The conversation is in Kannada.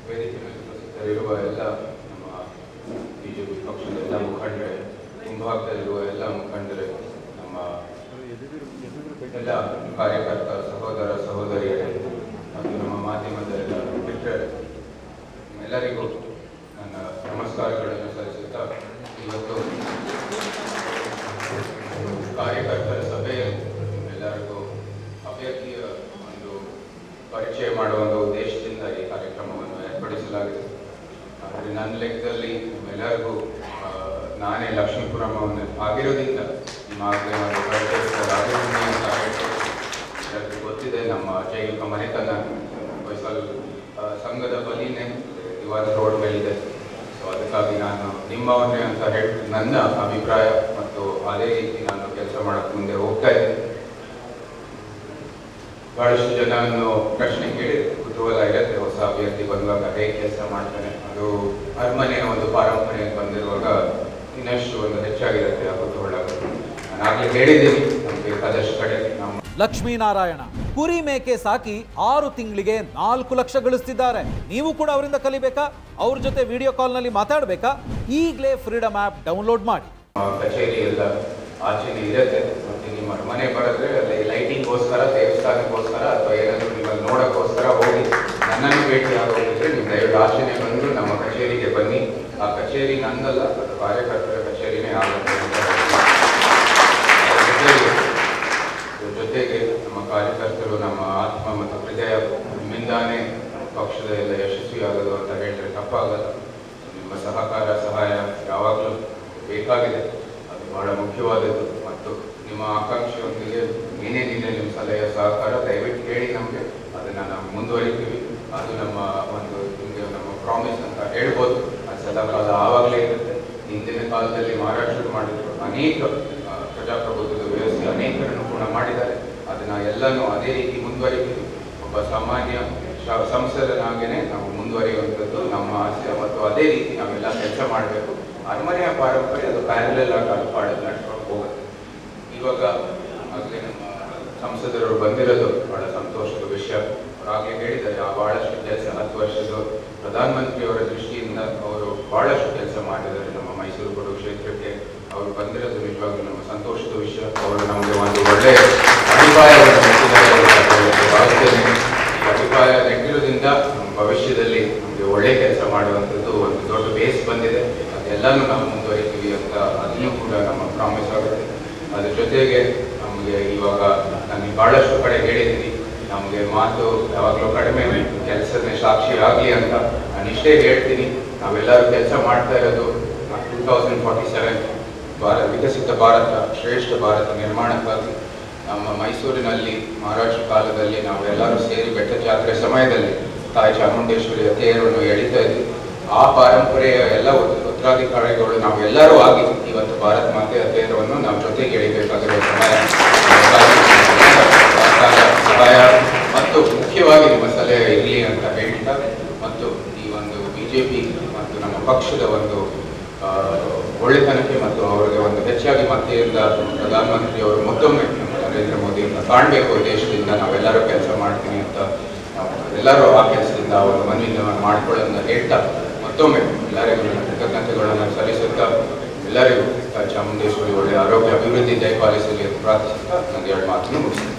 ವೇದಿಕೆ ಮೇಲೆ ಉಪಸ್ಥಿತರಿರುವ ಎಲ್ಲ ನಮ್ಮ ಬಿಜೆಪಿ ಪಕ್ಷದ ಎಲ್ಲ ಮುಖಂಡರೇ, ಮುಂಭಾಗದಲ್ಲಿರುವ ಎಲ್ಲ ಮುಖಂಡರೇ, ನಮ್ಮ ಎಲ್ಲ ಕಾರ್ಯಕರ್ತ ಸಹೋದರ ಸಹೋದರಿಯರೇ ಮತ್ತು ನಮ್ಮ ಮಾಧ್ಯಮದ ಎಲ್ಲ ಮಿತ್ರರೇ, ಎಲ್ಲರಿಗೂ ನನ್ನ ನಮಸ್ಕಾರಗಳನ್ನು ಸಲ್ಲಿಸುತ್ತಾ ಇವತ್ತು ಕಾರ್ಯಕರ್ತರ ಸಭೆಯಲ್ಲಿ ಎಲ್ಲರಿಗೂ ಅಭ್ಯರ್ಥಿಯ ಒಂದು ಪರಿಚಯ ಮಾಡುವ ಒಂದು ಉದ್ದೇಶದಿಂದ ಈ ಕಾರ್ಯಕ್ರಮವನ್ನು ಏರ್ಪಡಿಸಲಾಗಿದೆ. ಆದರೆ ನನ್ನ ಲೆಕ್ಕದಲ್ಲಿ ನಿಮ್ಮೆಲ್ಲರಿಗೂ ನಾನೇ ಲಕ್ಷ್ಮೀಪುರಮವನ್ನು ಆಗಿರೋದ್ರಿಂದ ನಿಮಗೆ ಒಂದು ಪರಿಚಯಿಸಲಾಗಿರೋದ್ರಿಂದ ಎಲ್ಲರಿಗೂ ಗೊತ್ತಿದೆ. ನಮ್ಮ ಜೈವಿಕ ಮನೆತನ ಹೊಯ್ಸಲ್ ಸಂಘದ ಬಲಿನೇ ಇವತ್ತು ರೋಡ್ ಮೇಲಿದೆ. ಸೊ ಅದಕ್ಕಾಗಿ ನಾನು ನಿಮ್ಮವನ್ನೇ ಅಂತ ಹೇಳಿ ನನ್ನ ಅಭಿಪ್ರಾಯ ಮತ್ತು ಅದೇ ರೀತಿ ನಾನು ಕೆಲಸ ಮಾಡೋಕ್ಕೆ ಮುಂದೆ ಹೋಗ್ತಾ ಇದ್ದೆ. ಬಹಳಷ್ಟು ಜನವನ್ನು ಪ್ರಶ್ನೆ ಕೇಳಿ ಕುತೂಹಲ ಇರುತ್ತೆ, ಹೊಸ ಅಭ್ಯರ್ಥಿ ಬಂದಾಗ ಹೇಗೆ ಕೆಲಸ ಮಾಡ್ತಾನೆ, ಅದು ಅರಮನೆಯ ಒಂದು ಪಾರಂಪರ್ಯ ಬಂದಿರುವಾಗ ಇನ್ನಷ್ಟು ಒಂದು ಹೆಚ್ಚಾಗಿರುತ್ತೆ ಆ ಕುತೂಹಲ. ನಾನು ಆಗಲೇ ಹೇಳಿದ್ದೀನಿ, ನಮ್ಗೆ ಬೇಕಾದಷ್ಟು ಕಡೆ ನಾವು ಲಕ್ಷ್ಮೀನಾರಾಯಣ ಕುರಿ ಮೇಕೆ ಸಾಕಿ 6 ತಿಂಗಳಿಗೆ 4 ಲಕ್ಷ ಗಳಿಸ್ತಿದ್ದಾರೆ. ನೀವು ಕೂಡ ಅವರಿಂದ ಕಲಿಬೇಕಾ? ಅವ್ರ ಜೊತೆ ವಿಡಿಯೋ ಕಾಲ್ನಲ್ಲಿ ಮಾತಾಡಬೇಕಾ? ಈಗಲೇ ಫ್ರೀಡಮ್ ಆ್ಯಪ್ ಡೌನ್ಲೋಡ್ ಮಾಡಿ. ಕಚೇರಿ ಎಲ್ಲ ಆಚೆನೇ ಇರುತ್ತೆ. ಮತ್ತೆ ನಿಮ್ಮ ಮನೆ ಬರೆದ್ರೆ ಅಲ್ಲಿ ಲೈಟಿಂಗ್ಗೋಸ್ಕರ, ದೇವಸ್ಥಾನಕ್ಕೋಸ್ಕರ ಅಥವಾ ಏನಾದರೂ ನಿಮ್ಮಲ್ಲಿ ನೋಡೋಕ್ಕೋಸ್ಕರ ಹೋಗಿ ನನ್ನನ್ನು ಭೇಟಿ ಆಗೋಗಿದ್ರೆ ನೀವು ದಯವಿಟ್ಟು ಆಚೆನೆ ಬಂದು ನಮ್ಮ ಕಚೇರಿಗೆ ಬನ್ನಿ. ಆ ಕಚೇರಿ ನನ್ನಲ್ಲ, ಅದು ಕಾರ್ಯಕರ್ತರ ಕಚೇರಿನೇ ಆಗುತ್ತೆ. ಜೊತೆಗೆ ನಮ್ಮ ಕಾರ್ಯಕರ್ತರು ನಮ್ಮ ಆತ್ಮ ಮತ್ತು ಹೃದಯ, ನಿಮ್ಮಿಂದಾನೇ ಪಕ್ಷದ ಎಲ್ಲ ಯಶಸ್ವಿಯಾಗೋದು ಅಂತ ಹೇಳಿದ್ರೆ ತಪ್ಪಾಗಲ್ಲ. ನಿಮ್ಮ ಸಹಕಾರ ಸಹಾಯ ಯಾವಾಗಲೂ ಬೇಕಾಗಿದೆ, ಅದು ಬಹಳ ಮುಖ್ಯವಾದದ್ದು. ಮತ್ತು ನಿಮ್ಮ ಆಕಾಂಕ್ಷೆಯೊಂದಿಗೆ ಏನೇನಿದೆ ನಿಮ್ಮ ಸಲಹೆಯ ಸಹಕಾರ ದಯವಿಟ್ಟು ಹೇಳಿ ನಮಗೆ, ಅದನ್ನು ನಾವು ಮುಂದುವರಿತೀವಿ. ಅದು ನಮ್ಮ ಒಂದು ನಿಮಗೆ ನಮ್ಮ ಪ್ರಾಮಿಸ್ ಅಂತ ಹೇಳ್ಬೋದು. ಅದು ಸದಾಕಾಲ ಆವಾಗಲೇ ಇರುತ್ತೆ. ಹಿಂದಿನ ಕಾಲದಲ್ಲಿ ಮಹಾರಾಷ್ಟ್ರ ಮಾಡಿದ್ರು ಅನೇಕ ಪ್ರಜಾಪ್ರಭುತ್ವದ ವ್ಯವಸ್ಥೆ ಅನೇಕರನ್ನು ಕೂಡ ಮಾಡಿದ್ದಾರೆ. ಅದನ್ನು ಎಲ್ಲನೂ ಅದೇ ರೀತಿ ಮುಂದುವರಿತೀವಿ. ಒಬ್ಬ ಸಾಮಾನ್ಯ ಸಂಸದನಾಗೇನೆ ನಾವು ಮುಂದುವರಿಯುವಂಥದ್ದು ನಮ್ಮ ಆಸೆ. ಮತ್ತು ಅದೇ ರೀತಿ ನಾವೆಲ್ಲ ಕೆಲಸ ಮಾಡಬೇಕು. ಅರಮನೆಯ ಪಾರಂಪರ್ಯ ಅದು ಪ್ಯಾರಲಲ್ ಆಗಿ ನಡ್ಕೊಂಡು ಹೋಗುತ್ತೆ. ಇವಾಗ ಆಗಲೇ ನಮ್ಮ ಸಂಸದರು ಬಂದಿರೋದು ಬಹಳ ಸಂತೋಷದ ವಿಷಯ. ಆಗಲೇ ಹೇಳಿದ್ದಾರೆ, ಬಹಳಷ್ಟು ಕೆಲಸ 10 ವರ್ಷದ ಪ್ರಧಾನಮಂತ್ರಿಯವರ ದೃಷ್ಟಿಯಿಂದ ಅವರು ಬಹಳಷ್ಟು ಕೆಲಸ ಮಾಡಿದ್ದಾರೆ ನಮ್ಮ ಮೈಸೂರು ಕೊಡಗು ಕ್ಷೇತ್ರಕ್ಕೆ. ಅವರು ಬಂದಿರೋದು ನಿಜವಾಗ್ಲೂ ನಮ್ಮ ಸಂತೋಷದ ವಿಷಯ. ಅವರು ನಮಗೆ ಒಂದು ಒಳ್ಳೆಯ ಅಡಿಪಾಯವನ್ನು ಭಾವಿಸ್ತೇನೆ. ಈ ಅಡಿಪಾಯ ನೆಟ್ಟಿರೋದ್ರಿಂದ ನಮ್ಮ ಭವಿಷ್ಯದಲ್ಲಿ ನಮಗೆ ಒಳ್ಳೆಯ ಕೆಲಸ ಮಾಡುವಂಥದ್ದು ಒಂದು ದೊಡ್ಡ ಬೇಸ್ ಬಂದಿದೆ. ಅದೆಲ್ಲನೂ ನಾವು ಮುಂದುವರಿತೀವಿ ಅಂತ ಅದನ್ನು ಕೂಡ ನಮ್ಮ ಪ್ರಾಮಿಸ್ ಆಗುತ್ತೆ. ಅದ್ರ ಜೊತೆಗೆ ನಮಗೆ ಇವಾಗ ನನಗೆ ಬಹಳಷ್ಟು ಕಡೆ ಹೇಳಿದ್ದೀನಿ, ನಮಗೆ ಮಾತು ಯಾವಾಗಲೂ ಕಡಿಮೆ, ಕೆಲಸದ ಸಾಕ್ಷಿ ಆಗಲಿ ಅಂತ ನಾನು ಇಷ್ಟೇ ಹೇಳ್ತೀನಿ. ನಾವೆಲ್ಲರೂ ಕೆಲಸ ಮಾಡ್ತಾ ಇರೋದು 2047 ವಿಕಸಿತ ಭಾರತ, ಶ್ರೇಷ್ಠ ಭಾರತ ನಿರ್ಮಾಣಕ್ಕಾಗಿ. ನಮ್ಮ ಮೈಸೂರಿನಲ್ಲಿ ಮಹಾರಾಷ್ಟ್ರ ಕಾಲದಲ್ಲಿ ನಾವೆಲ್ಲರೂ ಸೇರಿ ಬೆಟ್ಟ ಜಾತ್ರೆ ಸಮಯದಲ್ಲಿ ತಾಯಿ ಚಾಮುಂಡೇಶ್ವರಿಯ ತೇರನ್ನು ಎಳಿತಾ ಇದ್ವಿ. ಆ ಪಾರಂಪರೆಯ ಎಲ್ಲ ಉತ್ತರಾಧಿಕಾರಿಗಳು ನಾವೆಲ್ಲರೂ ಆಗಿ ಇವತ್ತು ಭಾರತ ಮಾತೆಯ ತೇರವನ್ನು ನಾವು ಜೊತೆಗೆ ಎಳಿಬೇಕಾಗಿರುವ ಸಹಾಯ ಮತ್ತು ಮುಖ್ಯವಾಗಿ ನಿಮ್ಮ ಸಲಹೆ ಇರಲಿ ಅಂತ ಹೇಳ್ತಾ, ಮತ್ತು ಈ ಒಂದು ಬಿಜೆಪಿ ಮತ್ತು ನಮ್ಮ ಪಕ್ಷದ ಒಂದು ಒಳ್ಳೆತನಕ್ಕೆ ಮತ್ತು ಅವರಿಗೆ ಒಂದು ಹೆಚ್ಚಾಗಿ ಮತ್ತೆಯಿಂದ ಪ್ರಧಾನಮಂತ್ರಿಯವರು ಮತ್ತೊಮ್ಮೆ ನರೇಂದ್ರ ಮೋದಿಯನ್ನು ಕಾಣಬೇಕು ದೇಶದಿಂದ ನಾವೆಲ್ಲರೂ ಕೆಲಸ ಮಾಡ್ತೀನಿ ಅಂತ ಎಲ್ಲರೂ ಆ ಕೆಲಸದಿಂದ ಒಂದು ಮನವಿಯನ್ನು ಮಾಡಿಕೊಳ್ಳೋದನ್ನು ಹೇಳ್ತಾ, ಮತ್ತೊಮ್ಮೆ ಎಲ್ಲರಿಗೂ ಕೃತಜ್ಞತೆಗಳನ್ನು ಸಲ್ಲಿಸುತ್ತಾ, ಎಲ್ಲರಿಗೂ ಚಾಮುಂಡೇಶ್ವರಿ ಒಳ್ಳೆಯ ಆರೋಗ್ಯ ಅಭಿವೃದ್ಧಿ ದಯಪಾಲಿಸಲಿ ಅಂತ ಪ್ರಾರ್ಥಿಸುತ್ತಾ ನನ್ನ 2 ಮಾತನ್ನು ಮುಗಿಸ್ತೇನೆ.